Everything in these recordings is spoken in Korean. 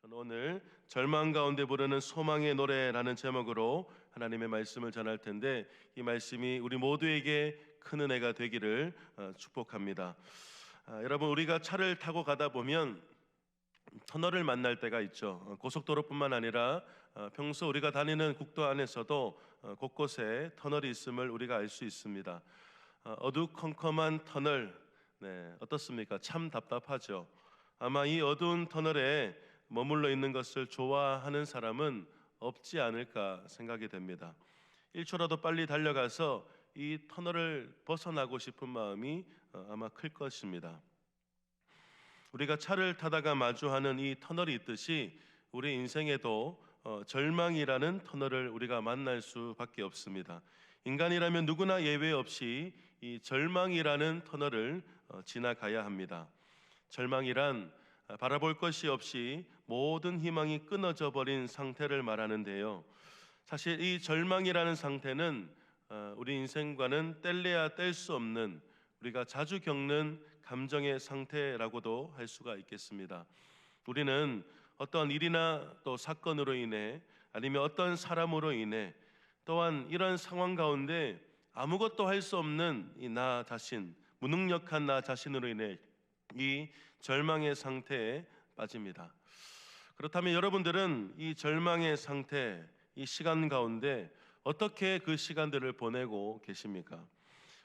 저는 오늘 절망 가운데 부르는 소망의 노래라는 제목으로 하나님의 말씀을 전할 텐데, 이 말씀이 우리 모두에게 큰 은혜가 되기를 축복합니다. 여러분, 우리가 차를 타고 가다 보면 터널을 만날 때가 있죠. 고속도로뿐만 아니라 평소 우리가 다니는 국도 안에서도 곳곳에 터널이 있음을 우리가 알 수 있습니다. 어두컴컴한 터널, 어떻습니까? 참 답답하죠. 아마 이 어두운 터널에 머물러 있는 것을 좋아하는 사람은 없지 않을까 생각이 됩니다. 1초라도 빨리 달려가서 이 터널을 벗어나고 싶은 마음이 아마 클 것입니다. 우리가 차를 타다가 마주하는 이 터널이 있듯이 우리 인생에도 절망이라는 터널을 우리가 만날 수밖에 없습니다. 인간이라면 누구나 예외 없이 이 절망이라는 터널을 지나가야 합니다. 절망이란 바라볼 것이 없이 모든 희망이 끊어져 버린 상태를 말하는데요. 사실 이 절망이라는 상태는 우리 인생과는 뗄래야 뗄 수 없는, 우리가 자주 겪는 감정의 상태라고도 할 수가 있겠습니다. 우리는 어떤 일이나 또 사건으로 인해, 아니면 어떤 사람으로 인해, 또한 이런 상황 가운데 아무것도 할 수 없는 이 나 자신, 무능력한 나 자신으로 인해 이 절망의 상태에 빠집니다. 그렇다면 여러분들은 이 절망의 상태, 이 시간 가운데 어떻게 그 시간들을 보내고 계십니까?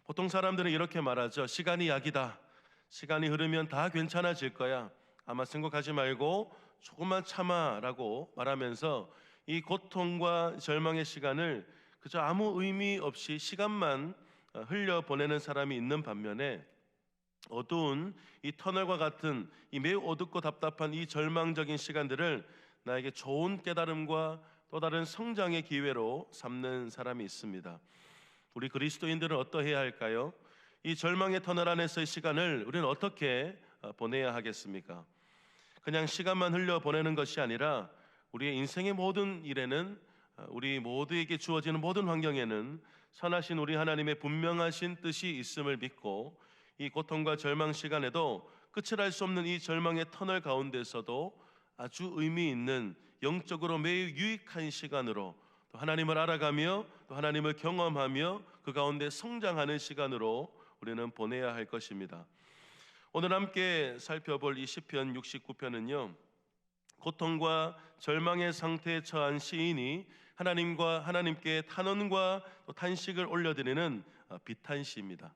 보통 사람들은 이렇게 말하죠. 시간이 약이다. 시간이 흐르면 다 괜찮아질 거야. 아마 생각하지 말고 조금만 참아라고 말하면서 이 고통과 절망의 시간을 그저 아무 의미 없이 시간만 흘려보내는 사람이 있는 반면에, 어두운 이 터널과 같은 이 매우 어둡고 답답한 이 절망적인 시간들을 나에게 좋은 깨달음과 또 다른 성장의 기회로 삼는 사람이 있습니다. 우리 그리스도인들은 어떠해야 할까요? 이 절망의 터널 안에서의 시간을 우리는 어떻게 보내야 하겠습니까? 그냥 시간만 흘려보내는 것이 아니라 우리의 인생의 모든 일에는, 우리 모두에게 주어지는 모든 환경에는 선하신 우리 하나님의 분명하신 뜻이 있음을 믿고, 이 고통과 절망 시간에도 끝을 알 수 없는 이 절망의 터널 가운데서도 아주 의미 있는, 영적으로 매우 유익한 시간으로, 또 하나님을 알아가며 또 하나님을 경험하며 그 가운데 성장하는 시간으로 우리는 보내야 할 것입니다. 오늘 함께 살펴볼 이 시편 69편은요, 고통과 절망의 상태에 처한 시인이 하나님과 하나님께 탄원과 또 탄식을 올려드리는 비탄시입니다.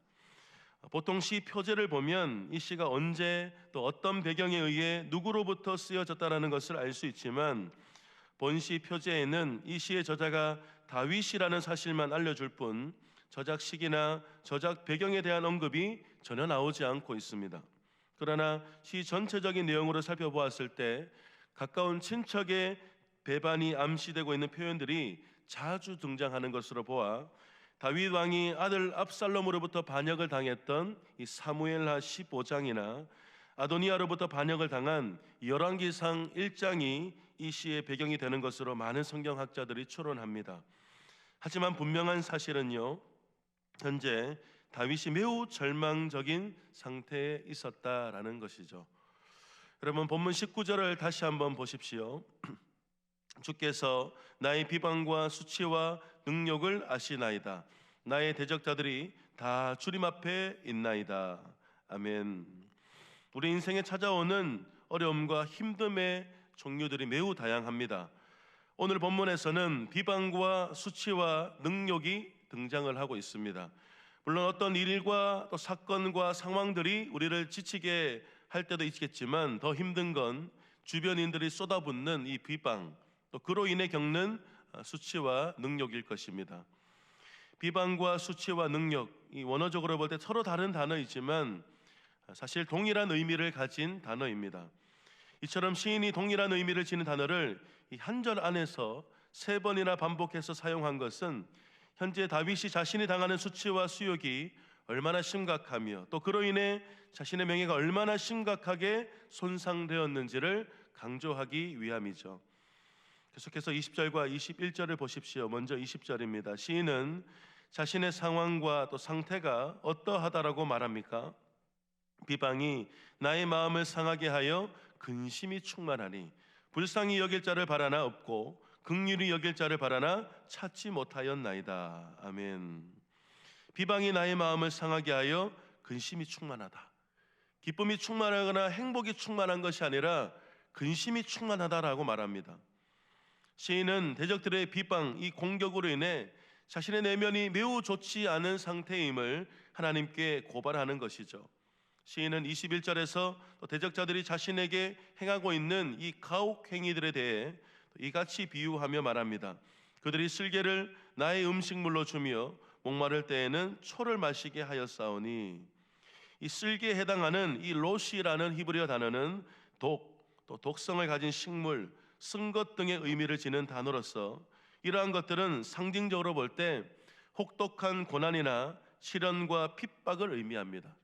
보통 시 표제를 보면 이 시가 언제 또 어떤 배경에 의해 누구로부터 쓰여졌다는 것을 알 수 있지만, 본시 표제에는 이 시의 저자가 다윗이라는 사실만 알려줄 뿐 저작 시기나 저작 배경에 대한 언급이 전혀 나오지 않고 있습니다. 그러나 시 전체적인 내용으로 살펴보았을 때 가까운 친척의 배반이 암시되고 있는 표현들이 자주 등장하는 것으로 보아, 다윗 왕이 아들 압살롬으로부터 반역을 당했던 이 사무엘하 15장이나 아도니아로부터 반역을 당한 열왕기상 1장이 이 시의 배경이 되는 것으로 많은 성경학자들이 추론합니다. 하지만 분명한 사실은요, 현재 다윗이 매우 절망적인 상태에 있었다라는 것이죠. 여러분, 본문 19절을 다시 한번 보십시오. 주께서 나의 비방과 수치와 능력을 아시나이다. 나의 대적자들이 다 주님 앞에 있나이다. 아멘. 우리 인생에 찾아오는 어려움과 힘듦의 종류들이 매우 다양합니다. 오늘 본문에서는 비방과 수치와 능력이 등장을 하고 있습니다. 물론 어떤 일과 또 사건과 상황들이 우리를 지치게 할 때도 있겠지만, 더 힘든 건 주변인들이 쏟아붓는 이 비방, 또 그로 인해 겪는 수치와 능력일 것입니다. 비방과 수치와 능력, 이 원어적으로 볼 때 서로 다른 단어이지만 사실 동일한 의미를 가진 단어입니다. 이처럼 시인이 동일한 의미를 지닌 단어를 이 한 절 안에서 3번이나 반복해서 사용한 것은 현재 다윗이 자신이 당하는 수치와 수욕이 얼마나 심각하며 또 그로 인해 자신의 명예가 얼마나 심각하게 손상되었는지를 강조하기 위함이죠. 계속해서 20절과 21절을 보십시오. 먼저 20절입니다. 시인은 자신의 상황과 또 상태가 어떠하다라고 말합니까? 비방이 나의 마음을 상하게 하여 근심이 충만하니 불쌍히 여길 자를 바라나 없고 긍휼히 여길 자를 바라나 찾지 못하였나이다. 아멘. 비방이 나의 마음을 상하게 하여 근심이 충만하다. 기쁨이 충만하거나 행복이 충만한 것이 아니라 근심이 충만하다라고 말합니다. 시인은 대적들의 비방, 이 공격으로 인해 자신의 내면이 매우 좋지 않은 상태임을 하나님께 고발하는 것이죠. 시인은 21절에서 대적자들이 자신에게 행하고 있는 이 가혹 행위들에 대해 이같이 비유하며 말합니다. 그들이 쓸개를 나의 음식물로 주며 목마를 때에는 초를 마시게 하였사오니, 이 쓸개에 해당하는 이 로시라는 히브리어 단어는 또 독성을 가진 식물, 쓴 것 등의 의미를 지닌 단어로서 이러한 것들은 상징적으로 볼 때 혹독한 고난이나 시련과 핍박을 의미합니다.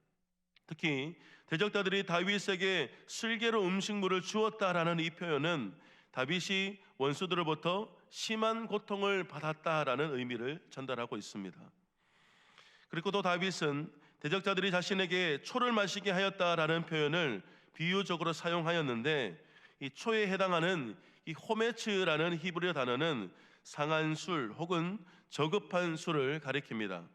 특히 대적자들이 다윗에게 쓸개로 음식물을 주었다라는 이 표현은 다윗이 원수들로부터 심한 고통을 받았다라는 의미를 전달하고 있습니다. 그리고 또 다윗은 대적자들이 자신에게 초를 마시게 하였다라는 표현을 비유적으로 사용하였는데, 이 초에 해당하는 이 호메츠라는 히브리어 단어는 상한 술 혹은 저급한 술을 가리킵니다.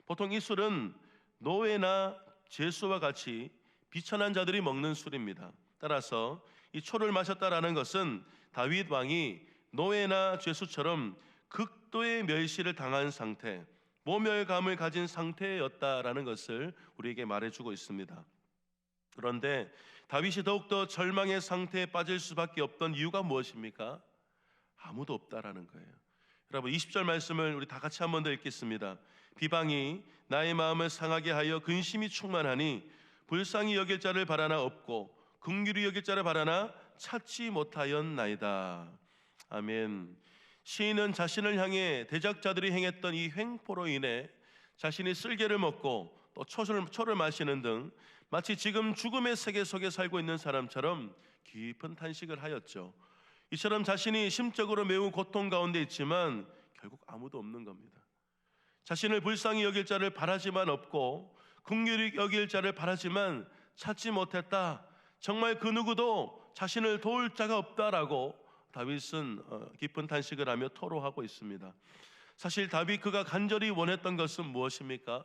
보통 이 술은 노예나 죄수와 같이 비천한 자들이 먹는 술입니다. 따라서 이 초를 마셨다라는 것은 다윗 왕이 노예나 죄수처럼 극도의 멸시를 당한 상태, 모멸감을 가진 상태였다라는 것을 우리에게 말해주고 있습니다. 그런데 다윗이 더욱더 절망의 상태에 빠질 수밖에 없던 이유가 무엇입니까? 아무도 없다라는 거예요. 여러분, 20절 말씀을 우리 다 같이 한 번 더 읽겠습니다. 비방이 나의 마음을 상하게 하여 근심이 충만하니 불쌍히 여길 자를 바라나 없고 긍휼히 여길 자를 바라나 찾지 못하였나이다. 아멘. 시인은 자신을 향해 대적자들이 행했던 이 횡포로 인해 자신이 쓸개를 먹고 또 초를 마시는 등 마치 지금 죽음의 세계 속에 살고 있는 사람처럼 깊은 탄식을 하였죠. 이처럼 자신이 심적으로 매우 고통 가운데 있지만 결국 아무도 없는 겁니다. 자신을 불쌍히 여길 자를 바라지만 없고 긍휼히 여길 자를 바라지만 찾지 못했다. 정말 그 누구도 자신을 도울 자가 없다라고 다윗은 깊은 탄식을 하며 토로하고 있습니다. 사실 다윗 그가 간절히 원했던 것은 무엇입니까?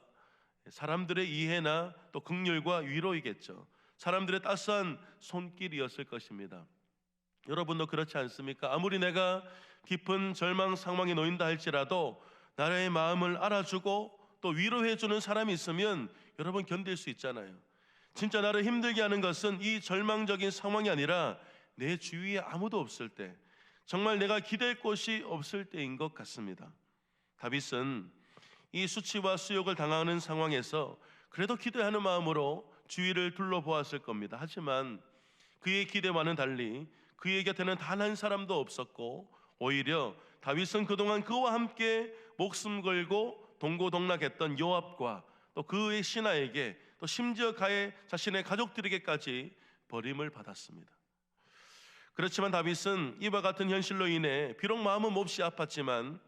사람들의 이해나 또 긍휼과 위로이겠죠. 사람들의 따스한 손길이었을 것입니다. 여러분도 그렇지 않습니까? 아무리 내가 깊은 절망 상황에 놓인다 할지라도 나의 마음을 알아주고 또 위로해주는 사람이 있으면 여러분 견딜 수 있잖아요. 진짜 나를 힘들게 하는 것은 이 절망적인 상황이 아니라 내 주위에 아무도 없을 때, 정말 내가 기댈 곳이 없을 때인 것 같습니다. 다윗은 이 수치와 수욕을 당하는 상황에서 그래도 기도하는 마음으로 주위를 둘러보았을 겁니다. 하지만 그의 기대와는 달리 그의 곁에는 단 한 사람도 없었고, 오히려 다윗은 그동안 그와 함께 목숨 걸고 동고동락했던 요압과 또 그의 신하에게, 또 심지어 자신의 가족들에게까지 버림을 받았습니다. 그렇지만 다윗은 이와 같은 현실로 인해 비록 마음은 몹시 아팠지만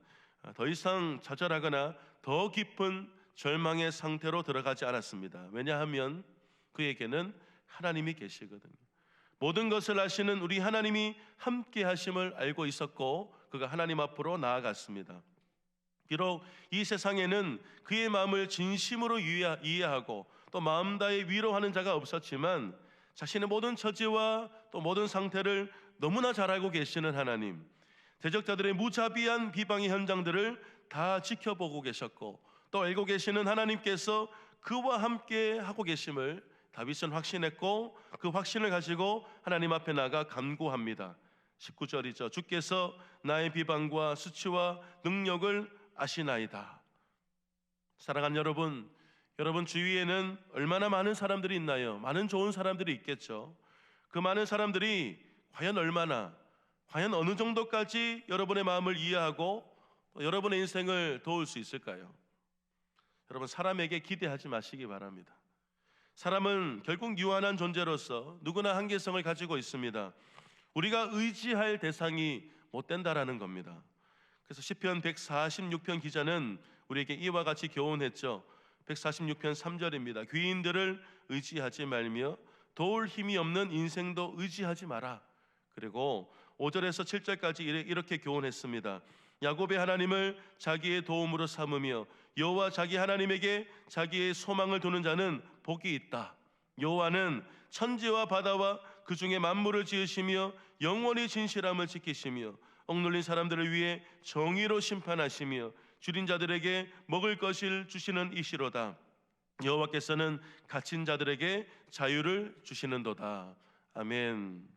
더 이상 좌절하거나 더 깊은 절망의 상태로 들어가지 않았습니다. 왜냐하면 그에게는 하나님이 계시거든요. 모든 것을 아시는 우리 하나님이 함께 하심을 알고 있었고, 그가 하나님 앞으로 나아갔습니다. 비록 이 세상에는 그의 마음을 진심으로 이해하고 또 마음 다해 위로하는 자가 없었지만, 자신의 모든 처지와 또 모든 상태를 너무나 잘 알고 계시는 하나님, 대적자들의 무자비한 비방의 현장들을 다 지켜보고 계셨고 또 알고 계시는 하나님께서 그와 함께 하고 계심을 다윗은 확신했고, 그 확신을 가지고 하나님 앞에 나가 간구합니다. 19절이죠. 주께서 나의 비방과 수치와 능력을 아시나이다. 사랑하는 여러분 주위에는 얼마나 많은 사람들이 있나요? 많은 좋은 사람들이 있겠죠. 그 많은 사람들이 과연 어느 정도까지 여러분의 마음을 이해하고 여러분의 인생을 도울 수 있을까요? 여러분, 사람에게 기대하지 마시기 바랍니다. 사람은 결국 유한한 존재로서 누구나 한계성을 가지고 있습니다. 우리가 의지할 대상이 못 된다라는 겁니다. 그래서 시편 146편 기자는 우리에게 이와 같이 교훈했죠. 146편 3절입니다. 귀인들을 의지하지 말며 도울 힘이 없는 인생도 의지하지 마라. 그리고 5절에서 7절까지 이렇게 교훈했습니다. 야곱의 하나님을 자기의 도움으로 삼으며 여호와 자기 하나님에게 자기의 소망을 두는 자는 복이 있다. 여호와는 천지와 바다와 그 중에 만물을 지으시며 영원히 진실함을 지키시며 억눌린 사람들을 위해 정의로 심판하시며 줄인 자들에게 먹을 것을 주시는 이시로다. 여호와께서는 갇힌 자들에게 자유를 주시는도다. 아멘.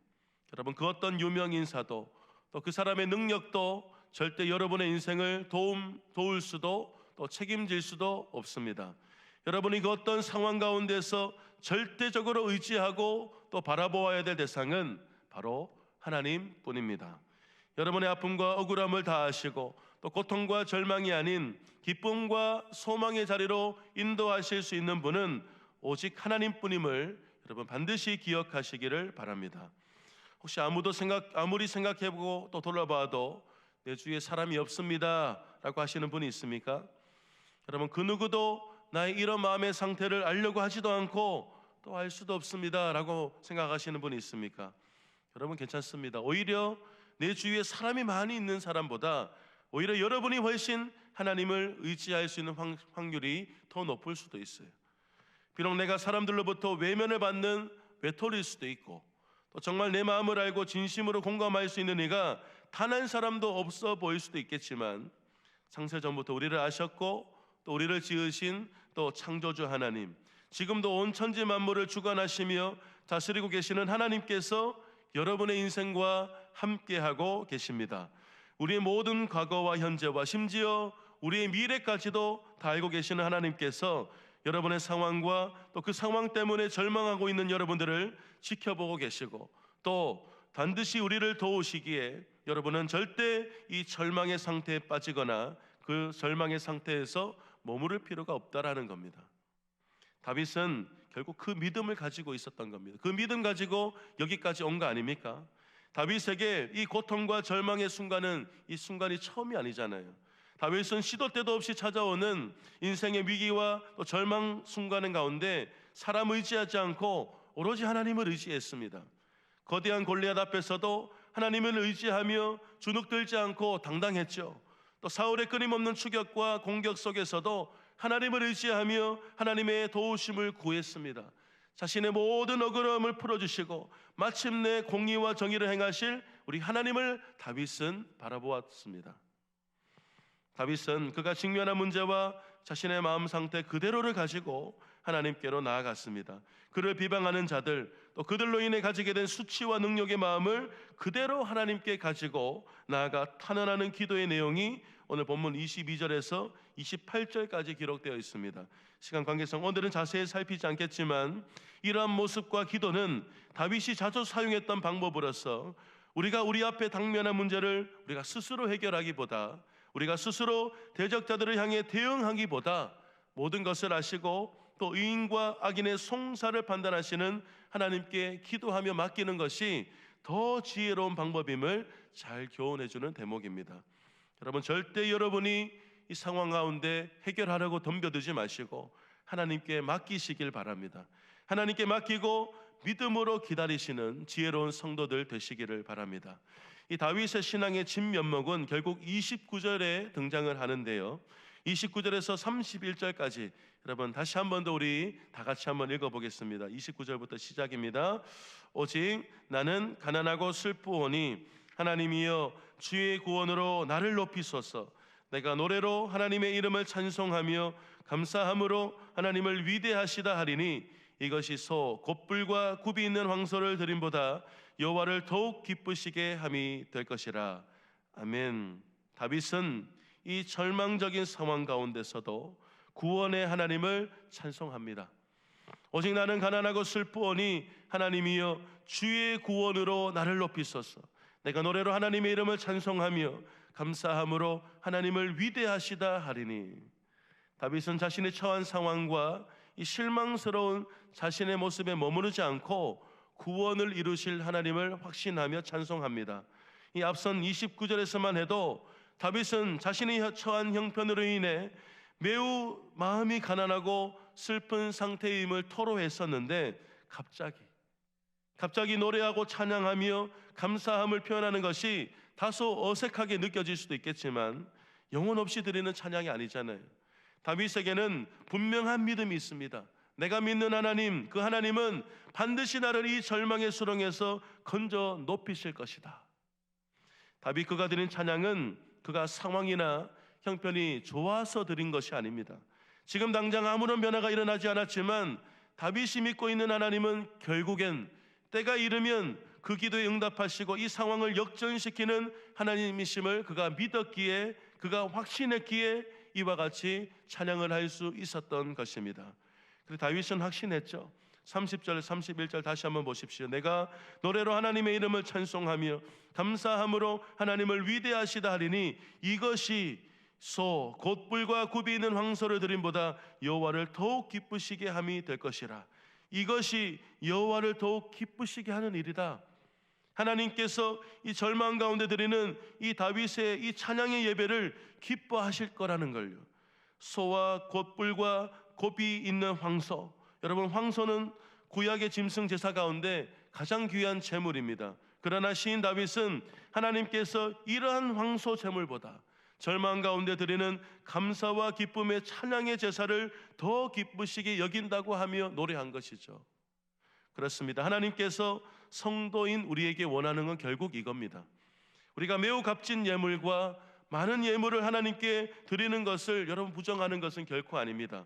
여러분, 그 어떤 유명 인사도 또 그 사람의 능력도 절대 여러분의 인생을 도울 수도 또 책임질 수도 없습니다. 여러분이 그 어떤 상황 가운데서 절대적으로 의지하고 또 바라보아야 될 대상은 바로 하나님뿐입니다. 여러분의 아픔과 억울함을 다 아시고 또 고통과 절망이 아닌 기쁨과 소망의 자리로 인도하실 수 있는 분은 오직 하나님뿐임을 여러분 반드시 기억하시기를 바랍니다. 혹시 아무리 생각해보고 또 돌아봐도 내 주위에 사람이 없습니다 라고 하시는 분이 있습니까? 여러분, 그 누구도 나의 이런 마음의 상태를 알려고 하지도 않고 또 알 수도 없습니다 라고 생각하시는 분이 있습니까? 여러분, 괜찮습니다. 오히려 내 주위에 사람이 많이 있는 사람보다 오히려 여러분이 훨씬 하나님을 의지할 수 있는 확률이 더 높을 수도 있어요. 비록 내가 사람들로부터 외면을 받는 외톨이일 수도 있고 또 정말 내 마음을 알고 진심으로 공감할 수 있는 이가 단 한 사람도 없어 보일 수도 있겠지만 창세전부터 우리를 아셨고 또 우리를 지으신 또 창조주 하나님, 지금도 온 천지 만물을 주관하시며 다스리고 계시는 하나님께서 여러분의 인생과 함께하고 계십니다. 우리의 모든 과거와 현재와 심지어 우리의 미래까지도 다 알고 계시는 하나님께서 여러분의 상황과 또 그 상황 때문에 절망하고 있는 여러분들을 지켜보고 계시고 또 반드시 우리를 도우시기에 여러분은 절대 이 절망의 상태에 빠지거나 그 절망의 상태에서 머무를 필요가 없다라는 겁니다. 다윗은 결국 그 믿음을 가지고 있었던 겁니다. 그 믿음 가지고 여기까지 온 거 아닙니까? 다윗에게 이 고통과 절망의 순간은 이 순간이 처음이 아니잖아요. 다윗은 시도 때도 없이 찾아오는 인생의 위기와 또 절망 순간 가운데 사람 의지하지 않고 오로지 하나님을 의지했습니다. 거대한 골리앗 앞에서도 하나님을 의지하며 주눅들지 않고 당당했죠. 또 사울의 끊임없는 추격과 공격 속에서도 하나님을 의지하며 하나님의 도우심을 구했습니다. 자신의 모든 억울함을 풀어주시고 마침내 공의와 정의를 행하실 우리 하나님을 다윗은 바라보았습니다. 다윗은 그가 직면한 문제와 자신의 마음 상태 그대로를 가지고 하나님께로 나아갔습니다. 그를 비방하는 자들 또 그들로 인해 가지게 된 수치와 능력의 마음을 그대로 하나님께 가지고 나아가 탄원하는 기도의 내용이 오늘 본문 22절에서 28절까지 기록되어 있습니다. 시간 관계상 오늘은 자세히 살피지 않겠지만 이러한 모습과 기도는 다윗이 자주 사용했던 방법으로서 우리가 우리 앞에 당면한 문제를 우리가 스스로 해결하기보다 우리가 스스로 대적자들을 향해 대응하기보다 모든 것을 아시고 또 의인과 악인의 송사를 판단하시는 하나님께 기도하며 맡기는 것이 더 지혜로운 방법임을 잘 교훈해주는 대목입니다. 여러분, 절대 여러분이 이 상황 가운데 해결하려고 덤벼들지 마시고 하나님께 맡기시길 바랍니다. 하나님께 맡기고 믿음으로 기다리시는 지혜로운 성도들 되시기를 바랍니다. 이 다윗의 신앙의 진면목은 결국 29절에 등장을 하는데요. 29절에서 31절까지 여러분 다시 한 번 더 우리 다 같이 한번 읽어보겠습니다. 29절부터 시작입니다. 오직 나는 가난하고 슬프오니 하나님이여 주의 구원으로 나를 높이소서. 내가 노래로 하나님의 이름을 찬송하며 감사함으로 하나님을 위대하시다 하리니 이것이 소 곱불과 굽이 있는 황소를 드림보다 여호와를 더욱 기쁘시게 함이 될 것이라. 아멘. 다윗은 이 절망적인 상황 가운데서도 구원의 하나님을 찬송합니다. 오직 나는 가난하고 슬프오니 하나님이여 주의 구원으로 나를 높이소서. 내가 노래로 하나님의 이름을 찬송하며 감사함으로 하나님을 위대하시다 하리니. 다윗은 자신의 처한 상황과 이 실망스러운 자신의 모습에 머무르지 않고 구원을 이루실 하나님을 확신하며 찬송합니다. 이 앞선 29절에서만 해도 다윗은 자신이 처한 형편으로 인해 매우 마음이 가난하고 슬픈 상태임을 토로했었는데 갑자기 노래하고 찬양하며 감사함을 표현하는 것이 다소 어색하게 느껴질 수도 있겠지만 영혼 없이 드리는 찬양이 아니잖아요. 다윗에게는 분명한 믿음이 있습니다. 내가 믿는 하나님, 그 하나님은 반드시 나를 이 절망의 수렁에서 건져 높이실 것이다. 다윗 그가 드린 찬양은 그가 상황이나 형편이 좋아서 드린 것이 아닙니다. 지금 당장 아무런 변화가 일어나지 않았지만 다윗이 믿고 있는 하나님은 결국엔 때가 이르면 그 기도에 응답하시고 이 상황을 역전시키는 하나님이심을 그가 믿었기에, 그가 확신했기에 이와 같이 찬양을 할 수 있었던 것입니다. 그리고 다윗은 확신했죠. 30절 31절 다시 한번 보십시오. 내가 노래로 하나님의 이름을 찬송하며 감사함으로 하나님을 위대하시다 하리니 이것이 소 곧 뿔과 굽이 있는 황소를 드림보다 여호와를 더욱 기쁘시게 함이 될 것이라. 이것이 여호와를 더욱 기쁘시게 하는 일이다. 하나님께서 이 절망 가운데 드리는 이 다윗의 이 찬양의 예배를 기뻐하실 거라는 걸요. 소와 곧 뿔과 곱이 있는 황소, 여러분 황소는 구약의 짐승 제사 가운데 가장 귀한 제물입니다. 그러나 시인 다윗은 하나님께서 이러한 황소 제물보다 절망 가운데 드리는 감사와 기쁨의 찬양의 제사를 더 기쁘시게 여긴다고 하며 노래한 것이죠. 그렇습니다. 하나님께서 성도인 우리에게 원하는 건 결국 이겁니다. 우리가 매우 값진 예물과 많은 예물을 하나님께 드리는 것을 여러분 부정하는 것은 결코 아닙니다.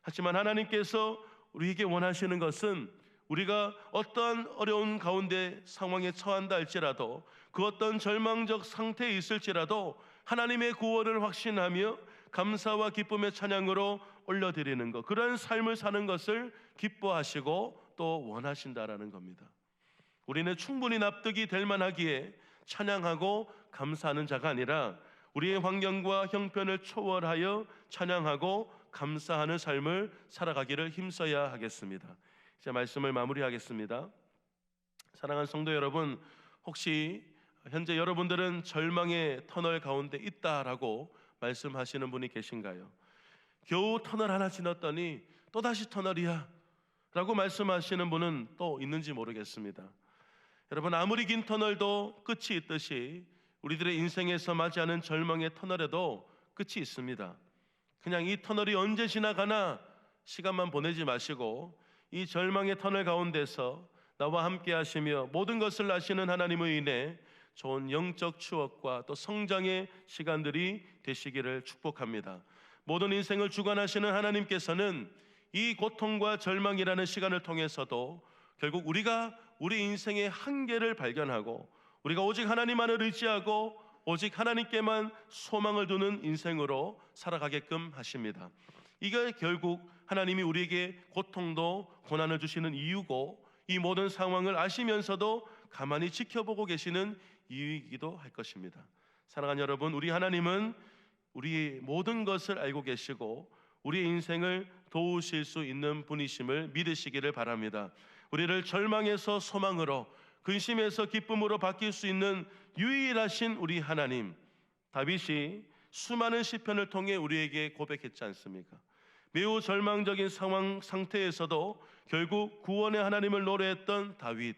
하지만 하나님께서 우리에게 원하시는 것은 우리가 어떠한 어려운 가운데 상황에 처한다 할지라도, 그 어떤 절망적 상태에 있을지라도 하나님의 구원을 확신하며 감사와 기쁨의 찬양으로 올려드리는 것, 그런 삶을 사는 것을 기뻐하시고 또 원하신다라는 겁니다. 우리는 충분히 납득이 될 만하기에 찬양하고 감사하는 자가 아니라 우리의 환경과 형편을 초월하여 찬양하고 감사하는 삶을 살아가기를 힘써야 하겠습니다. 이제 말씀을 마무리하겠습니다. 사랑하는 성도 여러분, 혹시 현재 여러분들은 절망의 터널 가운데 있다라고 말씀하시는 분이 계신가요? 겨우 터널 하나 지났더니 또다시 터널이야 라고 말씀하시는 분은 또 있는지 모르겠습니다. 여러분, 아무리 긴 터널도 끝이 있듯이 우리들의 인생에서 맞이하는 절망의 터널에도 끝이 있습니다. 그냥 이 터널이 언제 지나가나 시간만 보내지 마시고 이 절망의 터널 가운데서 나와 함께 하시며 모든 것을 아시는 하나님을 인해 좋은 영적 추억과 또 성장의 시간들이 되시기를 축복합니다. 모든 인생을 주관하시는 하나님께서는 이 고통과 절망이라는 시간을 통해서도 결국 우리가 우리 인생의 한계를 발견하고 우리가 오직 하나님만을 의지하고 오직 하나님께만 소망을 두는 인생으로 살아가게끔 하십니다. 이게 결국 하나님이 우리에게 고통도 고난을 주시는 이유고, 이 모든 상황을 아시면서도 가만히 지켜보고 계시는 이유이기도 할 것입니다. 사랑하는 여러분, 우리 하나님은 우리의 모든 것을 알고 계시고 우리의 인생을 도우실 수 있는 분이심을 믿으시기를 바랍니다. 우리를 절망에서 소망으로, 근심에서 기쁨으로 바뀔 수 있는 유일하신 우리 하나님, 다윗이 수많은 시편을 통해 우리에게 고백했지 않습니까? 매우 절망적인 상황 상태에서도 결국 구원의 하나님을 노래했던 다윗,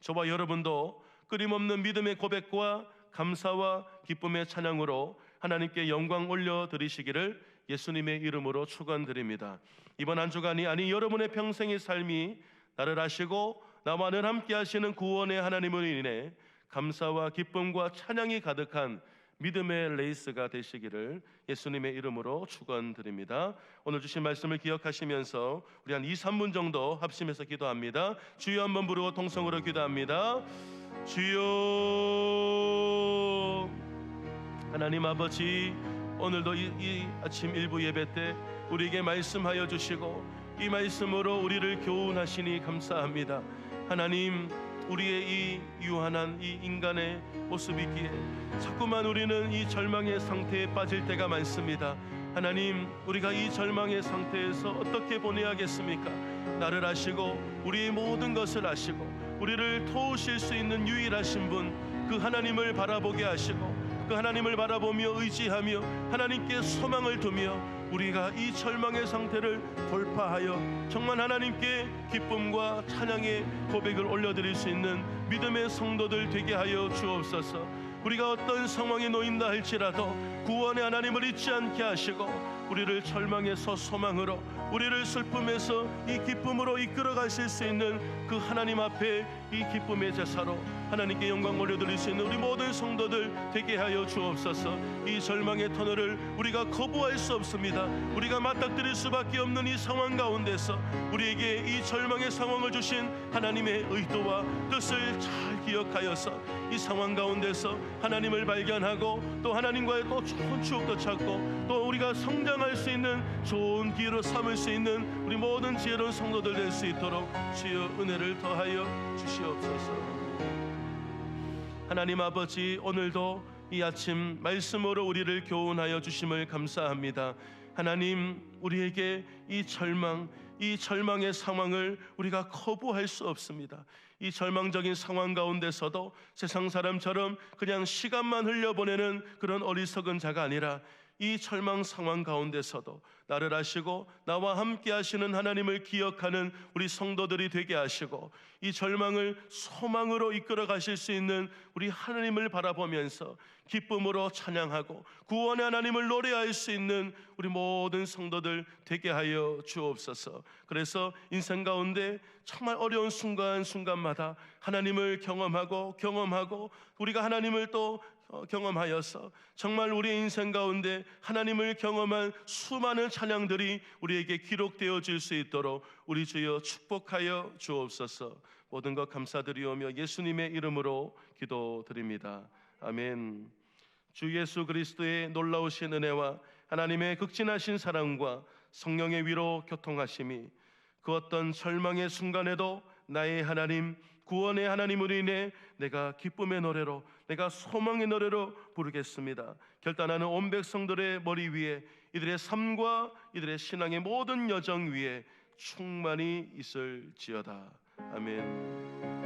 저와 여러분도 끊임없는 믿음의 고백과 감사와 기쁨의 찬양으로 하나님께 영광 올려드리시기를 예수님의 이름으로 축원드립니다. 이번 한 주간이, 아니 여러분의 평생의 삶이 나를 아시고 나와 늘 함께 하시는 구원의 하나님을 인해 감사와 기쁨과 찬양이 가득한 믿음의 레이스가 되시기를 예수님의 이름으로 축원드립니다. 오늘 주신 말씀을 기억하시면서 우리 한 2-3분 정도 합심해서 기도합니다. 주여 한번 부르고 통성으로 기도합니다. 주여. 하나님 아버지, 오늘도 이 아침 일부 예배 때 우리에게 말씀하여 주시고 이 말씀으로 우리를 교훈하시니 감사합니다. 하나님, 우리의 이 유한한 이 인간의 모습이기에 자꾸만 우리는 이 절망의 상태에 빠질 때가 많습니다. 하나님, 우리가 이 절망의 상태에서 어떻게 보내야겠습니까? 나를 아시고 우리의 모든 것을 아시고 우리를 도우실 수 있는 유일하신 분, 그 하나님을 바라보게 하시고 그 하나님을 바라보며 의지하며 하나님께 소망을 두며 우리가 이 절망의 상태를 돌파하여 정말 하나님께 기쁨과 찬양의 고백을 올려드릴 수 있는 믿음의 성도들 되게 하여 주옵소서. 우리가 어떤 상황에 놓인다 할지라도 구원의 하나님을 잊지 않게 하시고 우리를 절망에서 소망으로, 우리를 슬픔에서 이 기쁨으로 이끌어 가실 수 있는 그 하나님 앞에 이 기쁨의 제사로 하나님께 영광 올려드릴 수 있는 우리 모든 성도들 되게 하여 주옵소서. 이 절망의 터널을 우리가 거부할 수 없습니다. 우리가 맞닥뜨릴 수밖에 없는 이 상황 가운데서 우리에게 이 절망의 상황을 주신 하나님의 의도와 뜻을 잘 기억하여서 이 상황 가운데서 하나님을 발견하고 또 하나님과의 또 좋은 추억도 찾고 또 우리가 성장할 수 있는 좋은 기회로 삼을 수 있는 우리 모든 지혜로운 성도들 될 수 있도록 주여 은혜를 더하여 주시옵소서. 하나님 아버지, 오늘도 이 아침 말씀으로 우리를 교훈하여 주심을 감사합니다. 하나님, 우리에게 이 절망의 상황을 우리가 거부할 수 없습니다. 이 절망적인 상황 가운데서도 세상 사람처럼 그냥 시간만 흘려보내는 그런 어리석은 자가 아니라 이 절망 상황 가운데서도 나를 아시고 나와 함께 하시는 하나님을 기억하는 우리 성도들이 되게 하시고 이 절망을 소망으로 이끌어 가실 수 있는 우리 하나님을 바라보면서 기쁨으로 찬양하고 구원의 하나님을 노래할 수 있는 우리 모든 성도들 되게 하여 주옵소서. 그래서 인생 가운데 정말 어려운 순간순간마다 하나님을 경험하고 우리가 하나님을 또 경험하여서 정말 우리의 인생 가운데 하나님을 경험한 수많은 찬양들이 우리에게 기록되어질 수 있도록 우리 주여 축복하여 주옵소서. 모든 것 감사드리오며 예수님의 이름으로 기도드립니다. 아멘. 주 예수 그리스도의 놀라우신 은혜와 하나님의 극진하신 사랑과 성령의 위로 교통하심이 그 어떤 절망의 순간에도 나의 하나님, 구원의 하나님으로 인해 내가 기쁨의 노래로, 내가 소망의 노래로 부르겠습니다. 결단하는 온 백성들의 머리 위에, 이들의 삶과 이들의 신앙의 모든 여정 위에 충만히 있을지어다. 아멘.